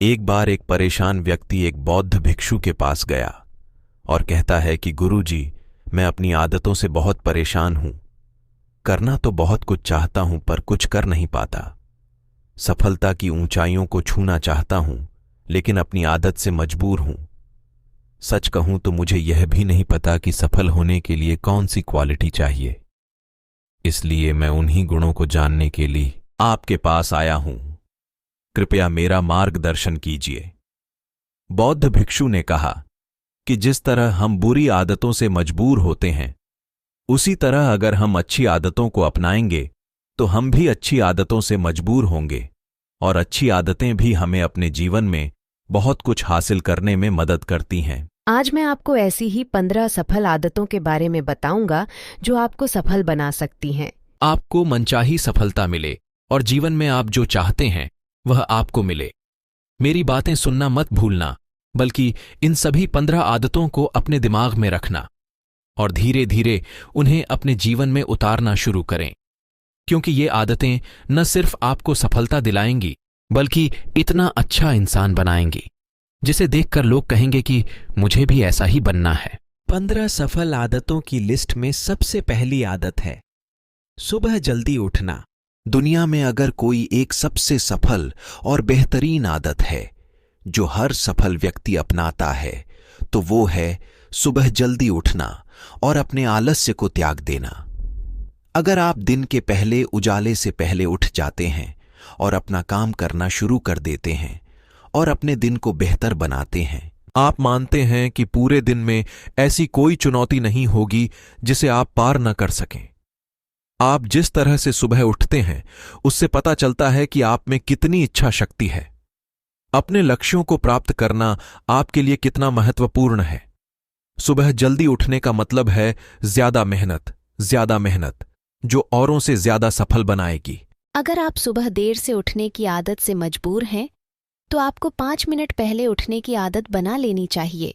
एक बार एक परेशान व्यक्ति एक बौद्ध भिक्षु के पास गया और कहता है कि गुरुजी, मैं अपनी आदतों से बहुत परेशान हूं। करना तो बहुत कुछ चाहता हूं पर कुछ कर नहीं पाता। सफलता की ऊंचाइयों को छूना चाहता हूं लेकिन अपनी आदत से मजबूर हूं। सच कहूं तो मुझे यह भी नहीं पता कि सफल होने के लिए कौन सी क्वालिटी चाहिए। इसलिए मैं उन्हीं गुणों को जानने के लिए आपके पास आया हूं। कृपया मेरा मार्गदर्शन कीजिए। बौद्ध भिक्षु ने कहा कि जिस तरह हम बुरी आदतों से मजबूर होते हैं, उसी तरह अगर हम अच्छी आदतों को अपनाएंगे तो हम भी अच्छी आदतों से मजबूर होंगे और अच्छी आदतें भी हमें अपने जीवन में बहुत कुछ हासिल करने में मदद करती हैं। आज मैं आपको ऐसी ही 15 सफल आदतों के बारे में बताऊंगा जो आपको सफल बना सकती हैं। आपको मनचाही सफलता मिले और जीवन में आप जो चाहते हैं वह आपको मिले। मेरी बातें सुनना मत भूलना, बल्कि इन सभी 15 आदतों को अपने दिमाग में रखना और धीरे धीरे उन्हें अपने जीवन में उतारना शुरू करें, क्योंकि ये आदतें न सिर्फ आपको सफलता दिलाएंगी बल्कि इतना अच्छा इंसान बनाएंगी जिसे देखकर लोग कहेंगे कि मुझे भी ऐसा ही बनना है। 15 सफल आदतों की लिस्ट में सबसे पहली आदत है सुबह जल्दी उठना। दुनिया में अगर कोई एक सबसे सफल और बेहतरीन आदत है जो हर सफल व्यक्ति अपनाता है तो वो है सुबह जल्दी उठना और अपने आलस्य को त्याग देना। अगर आप दिन के पहले उजाले से पहले उठ जाते हैं और अपना काम करना शुरू कर देते हैं और अपने दिन को बेहतर बनाते हैं, आप मानते हैं कि पूरे दिन में ऐसी कोई चुनौती नहीं होगी जिसे आप पार न कर सकें। आप जिस तरह से सुबह उठते हैं उससे पता चलता है कि आप में कितनी इच्छा शक्ति है। अपने लक्ष्यों को प्राप्त करना आपके लिए कितना महत्वपूर्ण है। सुबह जल्दी उठने का मतलब है ज्यादा मेहनत जो औरों से ज्यादा सफल बनाएगी। अगर आप सुबह देर से उठने की आदत से मजबूर हैं तो आपको 5 मिनट पहले उठने की आदत बना लेनी चाहिए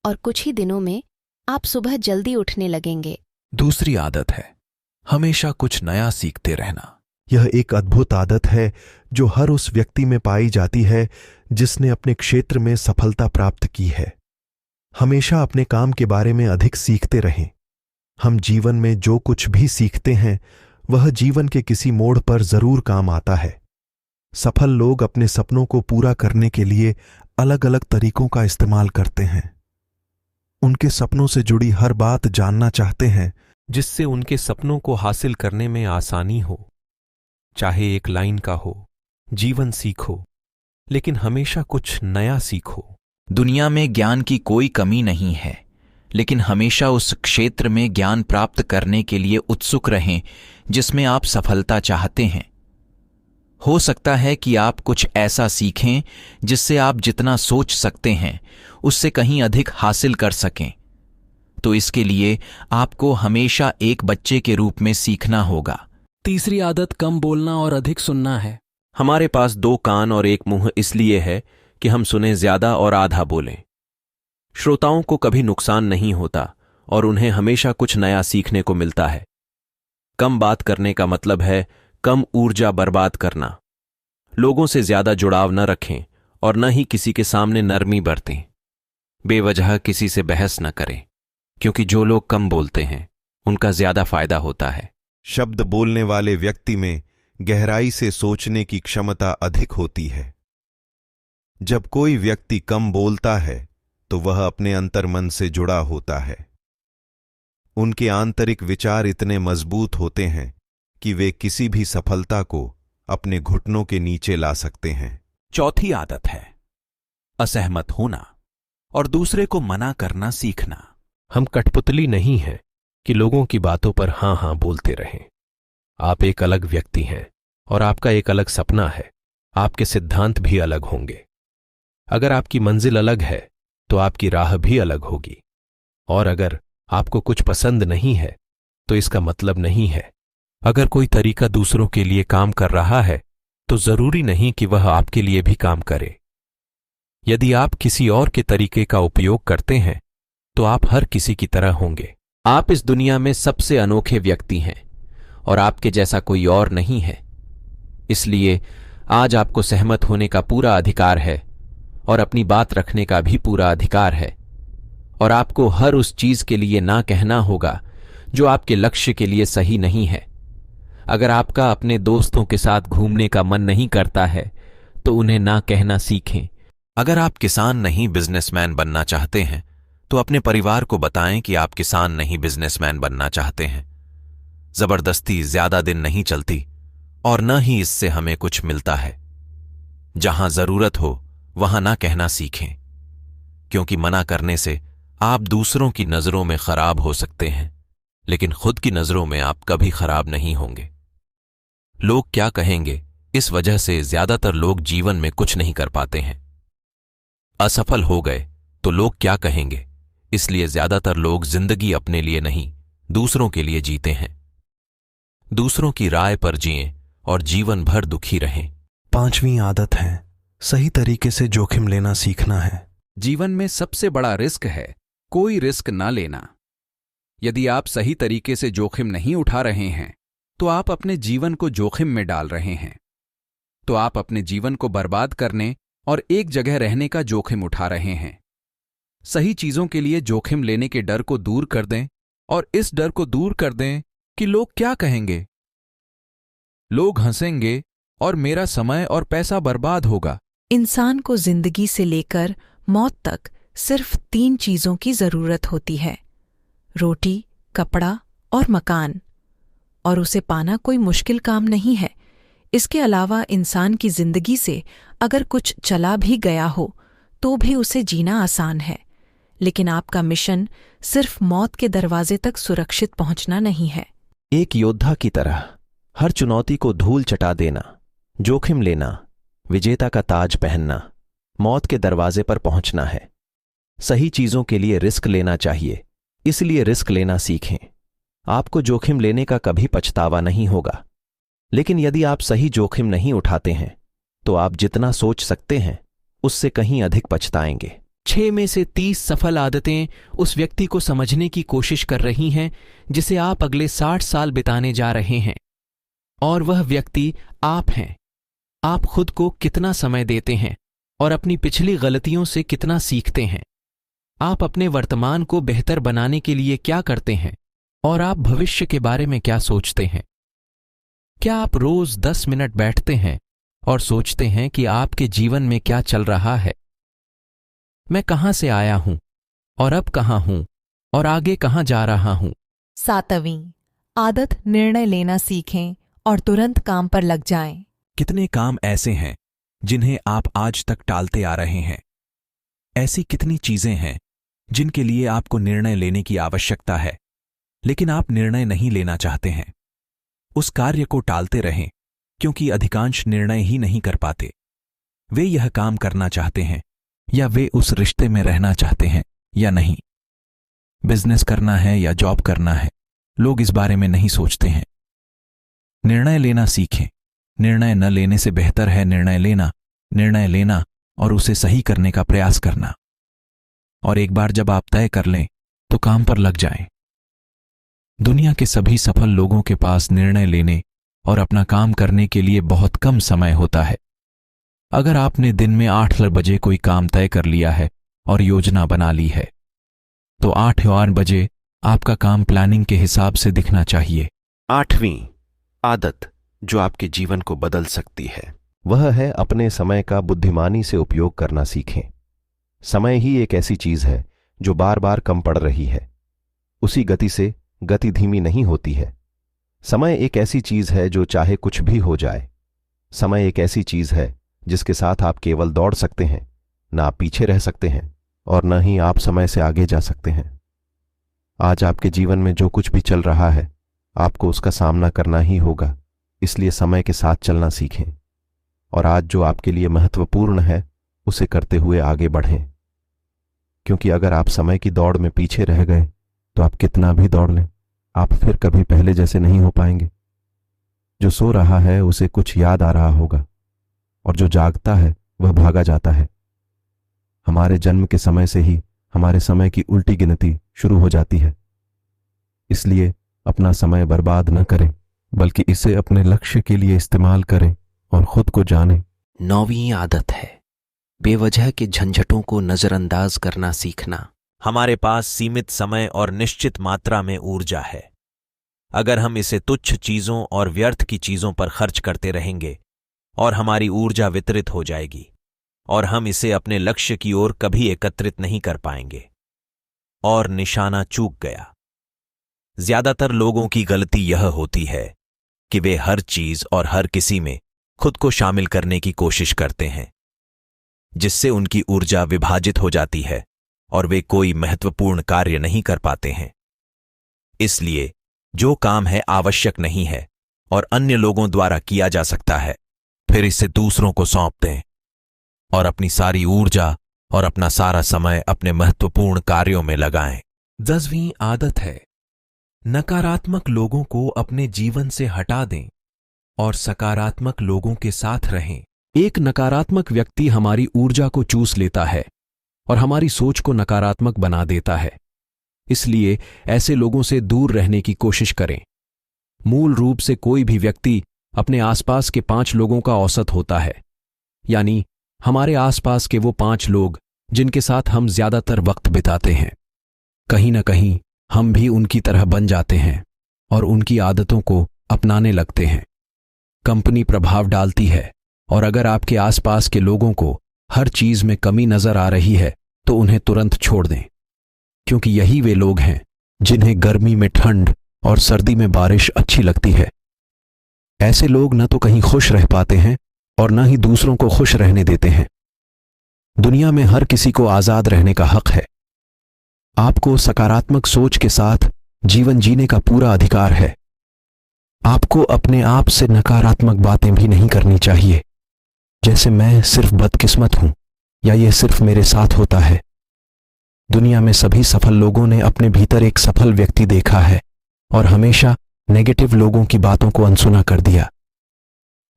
और कुछ ही दिनों में आप सुबह जल्दी उठने लगेंगे। दूसरी आदत है हमेशा कुछ नया सीखते रहना। यह एक अद्भुत आदत है जो हर उस व्यक्ति में पाई जाती है जिसने अपने क्षेत्र में सफलता प्राप्त की है। हमेशा अपने काम के बारे में अधिक सीखते रहें। हम जीवन में जो कुछ भी सीखते हैं वह जीवन के किसी मोड़ पर जरूर काम आता है। सफल लोग अपने सपनों को पूरा करने के लिए अलग अलग तरीकों का इस्तेमाल करते हैं। उनके सपनों से जुड़ी हर बात जानना चाहते हैं जिससे उनके सपनों को हासिल करने में आसानी हो। चाहे एक लाइन का हो, जीवन सीखो, लेकिन हमेशा कुछ नया सीखो। दुनिया में ज्ञान की कोई कमी नहीं है, लेकिन हमेशा उस क्षेत्र में ज्ञान प्राप्त करने के लिए उत्सुक रहें जिसमें आप सफलता चाहते हैं। हो सकता है कि आप कुछ ऐसा सीखें जिससे आप जितना सोच सकते हैं उससे कहीं अधिक हासिल कर सकें। तो इसके लिए आपको हमेशा एक बच्चे के रूप में सीखना होगा। तीसरी आदत कम बोलना और अधिक सुनना है। हमारे पास 2 कान और 1 मुंह इसलिए है कि हम सुने ज्यादा और आधा बोलें। श्रोताओं को कभी नुकसान नहीं होता और उन्हें हमेशा कुछ नया सीखने को मिलता है। कम बात करने का मतलब है कम ऊर्जा बर्बाद करना। लोगों से ज्यादा जुड़ाव न रखें और न ही किसी के सामने नरमी बरतें। बेवजह किसी से बहस न करें, क्योंकि जो लोग कम बोलते हैं उनका ज्यादा फायदा होता है। शब्द बोलने वाले व्यक्ति में गहराई से सोचने की क्षमता अधिक होती है। जब कोई व्यक्ति कम बोलता है तो वह अपने अंतर्मन से जुड़ा होता है। उनके आंतरिक विचार इतने मजबूत होते हैं कि वे किसी भी सफलता को अपने घुटनों के नीचे ला सकते हैं। चौथी आदत है असहमत होना और दूसरे को मना करना सीखना। हम कठपुतली नहीं हैं कि लोगों की बातों पर हां हां बोलते रहें। आप एक अलग व्यक्ति हैं और आपका एक अलग सपना है। आपके सिद्धांत भी अलग होंगे। अगर आपकी मंजिल अलग है तो आपकी राह भी अलग होगी। और अगर आपको कुछ पसंद नहीं है तो इसका मतलब नहीं है। अगर कोई तरीका दूसरों के लिए काम कर रहा है तो जरूरी नहीं कि वह आपके लिए भी काम करे। यदि आप किसी और के तरीके का उपयोग करते हैं तो आप हर किसी की तरह होंगे। आप इस दुनिया में सबसे अनोखे व्यक्ति हैं और आपके जैसा कोई और नहीं है। इसलिए आज आपको सहमत होने का पूरा अधिकार है और अपनी बात रखने का भी पूरा अधिकार है, और आपको हर उस चीज के लिए ना कहना होगा जो आपके लक्ष्य के लिए सही नहीं है। अगर आपका अपने दोस्तों के साथ घूमने का मन नहीं करता है तो उन्हें ना कहना सीखें। अगर आप किसान नहीं बिजनेसमैन बनना चाहते हैं तो अपने परिवार को बताएं कि आप किसान नहीं बिजनेसमैन बनना चाहते हैं। जबरदस्ती ज्यादा दिन नहीं चलती और न ही इससे हमें कुछ मिलता है। जहां जरूरत हो वहां ना कहना सीखें, क्योंकि मना करने से आप दूसरों की नजरों में खराब हो सकते हैं, लेकिन खुद की नजरों में आप कभी खराब नहीं होंगे। लोग क्या कहेंगे, इस वजह से ज्यादातर लोग जीवन में कुछ नहीं कर पाते हैं। असफल हो गए तो लोग क्या कहेंगे, इसलिए ज्यादातर लोग जिंदगी अपने लिए नहीं दूसरों के लिए जीते हैं। दूसरों की राय पर जिएं और जीवन भर दुखी रहें। 5वीं आदत है सही तरीके से जोखिम लेना सीखना है। जीवन में सबसे बड़ा रिस्क है कोई रिस्क ना लेना। यदि आप सही तरीके से जोखिम नहीं उठा रहे हैं तो आप अपने जीवन को जोखिम में डाल रहे हैं। तो आप अपने जीवन को बर्बाद करने और एक जगह रहने का जोखिम उठा रहे हैं। सही चीजों के लिए जोखिम लेने के डर को दूर कर दें, और इस डर को दूर कर दें कि लोग क्या कहेंगे। लोग हंसेंगे और मेरा समय और पैसा बर्बाद होगा। इंसान को जिंदगी से लेकर मौत तक सिर्फ 3 चीजों की जरूरत होती है, रोटी, कपड़ा और मकान, और उसे पाना कोई मुश्किल काम नहीं है। इसके अलावा इंसान की जिंदगी से अगर कुछ चला भी गया हो तो भी उसे जीना आसान है। लेकिन आपका मिशन सिर्फ मौत के दरवाजे तक सुरक्षित पहुंचना नहीं है। एक योद्धा की तरह हर चुनौती को धूल चटा देना, जोखिम लेना, विजेता का ताज पहनना, मौत के दरवाजे पर पहुंचना है। सही चीजों के लिए रिस्क लेना चाहिए, इसलिए रिस्क लेना सीखें। आपको जोखिम लेने का कभी पछतावा नहीं होगा। लेकिन यदि आप सही जोखिम नहीं उठाते हैं तो आप जितना सोच सकते हैं उससे कहीं अधिक पछताएंगे। 6 में से 30 सफल आदतें उस व्यक्ति को समझने की कोशिश कर रही हैं जिसे आप अगले 60 साल बिताने जा रहे हैं, और वह व्यक्ति आप हैं। आप खुद को कितना समय देते हैं और अपनी पिछली गलतियों से कितना सीखते हैं। आप अपने वर्तमान को बेहतर बनाने के लिए क्या करते हैं, और आप भविष्य के बारे में क्या सोचते हैं। क्या आप रोज 10 मिनट बैठते हैं और सोचते हैं कि आपके जीवन में क्या चल रहा है। मैं कहां से आया हूं और अब कहां हूं और आगे कहां जा रहा हूं। 7वीं आदत, निर्णय लेना सीखें और तुरंत काम पर लग जाएं। कितने काम ऐसे हैं जिन्हें आप आज तक टालते आ रहे हैं। ऐसी कितनी चीजें हैं जिनके लिए आपको निर्णय लेने की आवश्यकता है, लेकिन आप निर्णय नहीं लेना चाहते हैं। उस कार्य को टालते रहें, क्योंकि अधिकांश निर्णय ही नहीं कर पाते। वे यह काम करना चाहते हैं या वे उस रिश्ते में रहना चाहते हैं या नहीं। बिजनेस करना है या जॉब करना है, लोग इस बारे में नहीं सोचते हैं। निर्णय लेना सीखें। निर्णय न लेने से बेहतर है निर्णय लेना और उसे सही करने का प्रयास करना। और एक बार जब आप तय कर लें तो काम पर लग जाएं। दुनिया के सभी सफल लोगों के पास निर्णय लेने और अपना काम करने के लिए बहुत कम समय होता है। अगर आपने दिन में 8 बजे कोई काम तय कर लिया है और योजना बना ली है, तो 8 बजे आपका काम प्लानिंग के हिसाब से दिखना चाहिए। 8वीं आदत जो आपके जीवन को बदल सकती है, वह है अपने समय का बुद्धिमानी से उपयोग करना सीखें। समय ही एक ऐसी चीज है जो बार बार कम पड़ रही है। उसी गति से गति धीमी नहीं होती है। समय एक ऐसी चीज है जो चाहे कुछ भी हो जाए। समय एक ऐसी चीज है जिसके साथ आप केवल दौड़ सकते हैं, न आप पीछे रह सकते हैं और न ही आप समय से आगे जा सकते हैं। आज आपके जीवन में जो कुछ भी चल रहा है, आपको उसका सामना करना ही होगा। इसलिए समय के साथ चलना सीखें और आज जो आपके लिए महत्वपूर्ण है उसे करते हुए आगे बढ़ें। क्योंकि अगर आप समय की दौड़ में पीछे रह गए तो आप कितना भी दौड़ लें, आप फिर कभी पहले जैसे नहीं हो पाएंगे। जो सो रहा है उसे कुछ याद आ रहा होगा और जो जागता है वह भागा जाता है। हमारे जन्म के समय से ही हमारे समय की उल्टी गिनती शुरू हो जाती है। इसलिए अपना समय बर्बाद न करें, बल्कि इसे अपने लक्ष्य के लिए इस्तेमाल करें और खुद को जानें। 9वीं आदत है बेवजह के झंझटों को नजरअंदाज करना सीखना। हमारे पास सीमित समय और निश्चित मात्रा में ऊर्जा है। अगर हम इसे तुच्छ चीजों और व्यर्थ की चीजों पर खर्च करते रहेंगे और हमारी ऊर्जा वितरित हो जाएगी और हम इसे अपने लक्ष्य की ओर कभी एकत्रित नहीं कर पाएंगे और निशाना चूक गया। ज्यादातर लोगों की गलती यह होती है कि वे हर चीज और हर किसी में खुद को शामिल करने की कोशिश करते हैं, जिससे उनकी ऊर्जा विभाजित हो जाती है और वे कोई महत्वपूर्ण कार्य नहीं कर पाते हैं। इसलिए जो काम है आवश्यक नहीं है और अन्य लोगों द्वारा किया जा सकता है, फिर इसे दूसरों को सौंप दें और अपनी सारी ऊर्जा और अपना सारा समय अपने महत्वपूर्ण कार्यों में लगाएं। 10वीं आदत है नकारात्मक लोगों को अपने जीवन से हटा दें और सकारात्मक लोगों के साथ रहें। एक नकारात्मक व्यक्ति हमारी ऊर्जा को चूस लेता है और हमारी सोच को नकारात्मक बना देता है। इसलिए ऐसे लोगों से दूर रहने की कोशिश करें। मूल रूप से कोई भी व्यक्ति अपने आसपास के 5 लोगों का औसत होता है, यानी हमारे आसपास के वो 5 लोग जिनके साथ हम ज्यादातर वक्त बिताते हैं। कहीं ना कहीं हम भी उनकी तरह बन जाते हैं और उनकी आदतों को अपनाने लगते हैं। कंपनी प्रभाव डालती है और अगर आपके आसपास के लोगों को हर चीज में कमी नजर आ रही है तो उन्हें तुरंत छोड़ दें, क्योंकि यही वे लोग हैं जिन्हें गर्मी में ठंड और सर्दी में बारिश अच्छी लगती है। ऐसे लोग न तो कहीं खुश रह पाते हैं और न ही दूसरों को खुश रहने देते हैं। दुनिया में हर किसी को आजाद रहने का हक है। आपको सकारात्मक सोच के साथ जीवन जीने का पूरा अधिकार है। आपको अपने आप से नकारात्मक बातें भी नहीं करनी चाहिए, जैसे मैं सिर्फ बदकिस्मत हूं या यह सिर्फ मेरे साथ होता है। दुनिया में सभी सफल लोगों ने अपने भीतर एक सफल व्यक्ति देखा है और हमेशा नेगेटिव लोगों की बातों को अनसुना कर दिया।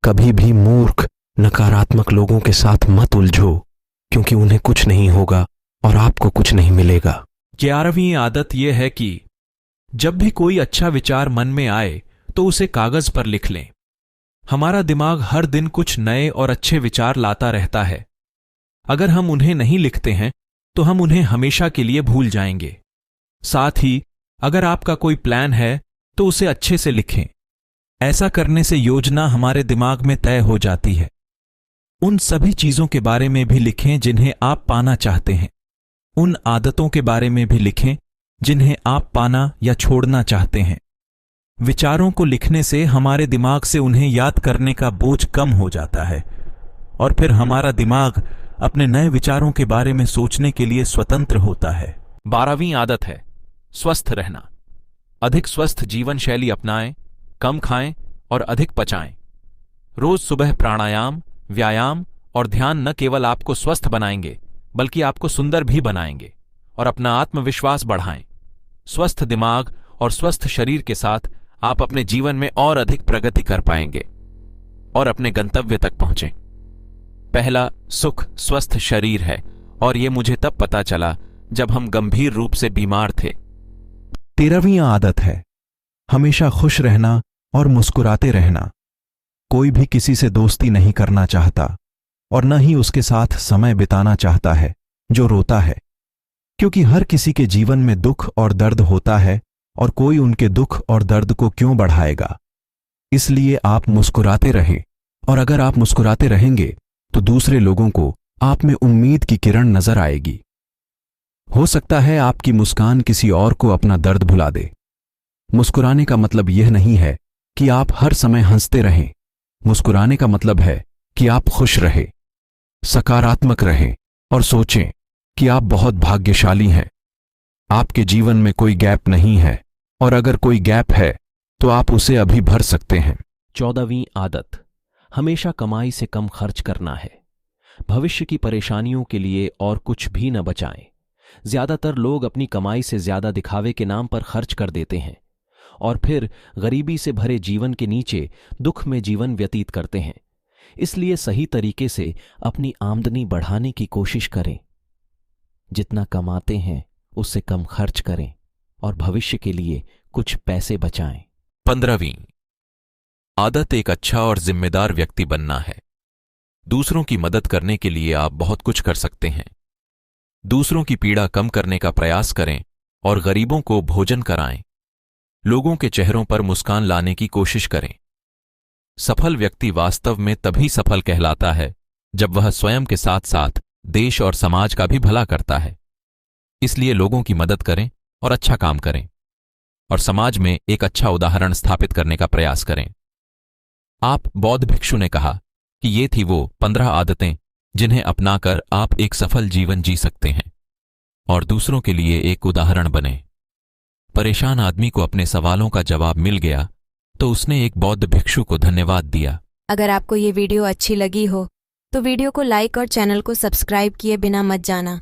कभी भी मूर्ख नकारात्मक लोगों के साथ मत उलझो, क्योंकि उन्हें कुछ नहीं होगा और आपको कुछ नहीं मिलेगा। 11वीं आदत यह है कि जब भी कोई अच्छा विचार मन में आए तो उसे कागज पर लिख लें। हमारा दिमाग हर दिन कुछ नए और अच्छे विचार लाता रहता है। अगर हम उन्हें नहीं लिखते हैं तो हम उन्हें हमेशा के लिए भूल जाएंगे। साथ ही अगर आपका कोई प्लान है तो उसे अच्छे से लिखें। ऐसा करने से योजना हमारे दिमाग में तय हो जाती है। उन सभी चीजों के बारे में भी लिखें जिन्हें आप पाना चाहते हैं। उन आदतों के बारे में भी लिखें जिन्हें आप पाना या छोड़ना चाहते हैं। विचारों को लिखने से हमारे दिमाग से उन्हें याद करने का बोझ कम हो जाता है और फिर हमारा दिमाग अपने नए विचारों के बारे में सोचने के लिए स्वतंत्र होता है। 12वीं आदत है स्वस्थ रहना। अधिक स्वस्थ जीवन शैली अपनाएं, कम खाएं और अधिक पचाएं। रोज सुबह प्राणायाम, व्यायाम और ध्यान न केवल आपको स्वस्थ बनाएंगे बल्कि आपको सुंदर भी बनाएंगे और अपना आत्मविश्वास बढ़ाएं। स्वस्थ दिमाग और स्वस्थ शरीर के साथ आप अपने जीवन में और अधिक प्रगति कर पाएंगे और अपने गंतव्य तक पहुंचें। पहला सुख स्वस्थ शरीर है और यह मुझे तब पता चला जब हम गंभीर रूप से बीमार थे। 13वीं आदत है हमेशा खुश रहना और मुस्कुराते रहना। कोई भी किसी से दोस्ती नहीं करना चाहता और न ही उसके साथ समय बिताना चाहता है जो रोता है, क्योंकि हर किसी के जीवन में दुख और दर्द होता है और कोई उनके दुख और दर्द को क्यों बढ़ाएगा। इसलिए आप मुस्कुराते रहें, और अगर आप मुस्कुराते रहेंगे तो दूसरे लोगों को आप में उम्मीद की किरण नजर आएगी। हो सकता है आपकी मुस्कान किसी और को अपना दर्द भुला दे। मुस्कुराने का मतलब यह नहीं है कि आप हर समय हंसते रहें। मुस्कुराने का मतलब है कि आप खुश रहें, सकारात्मक रहें और सोचें कि आप बहुत भाग्यशाली हैं। आपके जीवन में कोई गैप नहीं है, और अगर कोई गैप है तो आप उसे अभी भर सकते हैं। 14वीं आदत हमेशा कमाई से कम खर्च करना है। भविष्य की परेशानियों के लिए और कुछ भी न बचाएं। ज्यादातर लोग अपनी कमाई से ज्यादा दिखावे के नाम पर खर्च कर देते हैं और फिर गरीबी से भरे जीवन के नीचे दुख में जीवन व्यतीत करते हैं। इसलिए सही तरीके से अपनी आमदनी बढ़ाने की कोशिश करें। जितना कमाते हैं उससे कम खर्च करें और भविष्य के लिए कुछ पैसे बचाएं। 15वीं आदत एक अच्छा और जिम्मेदार व्यक्ति बनना है। दूसरों की मदद करने के लिए आप बहुत कुछ कर सकते हैं। दूसरों की पीड़ा कम करने का प्रयास करें और गरीबों को भोजन कराएं। लोगों के चेहरों पर मुस्कान लाने की कोशिश करें। सफल व्यक्ति वास्तव में तभी सफल कहलाता है जब वह स्वयं के साथ साथ देश और समाज का भी भला करता है। इसलिए लोगों की मदद करें और अच्छा काम करें और समाज में एक अच्छा उदाहरण स्थापित करने का प्रयास करें। आप बौद्ध भिक्षु ने कहा कि ये थी वो 15 आदतें जिन्हें अपनाकर आप एक सफल जीवन जी सकते हैं और दूसरों के लिए एक उदाहरण बने। परेशान आदमी को अपने सवालों का जवाब मिल गया तो उसने एक बौद्ध भिक्षु को धन्यवाद दिया। अगर आपको ये वीडियो अच्छी लगी हो तो वीडियो को लाइक और चैनल को सब्सक्राइब किए बिना मत जाना।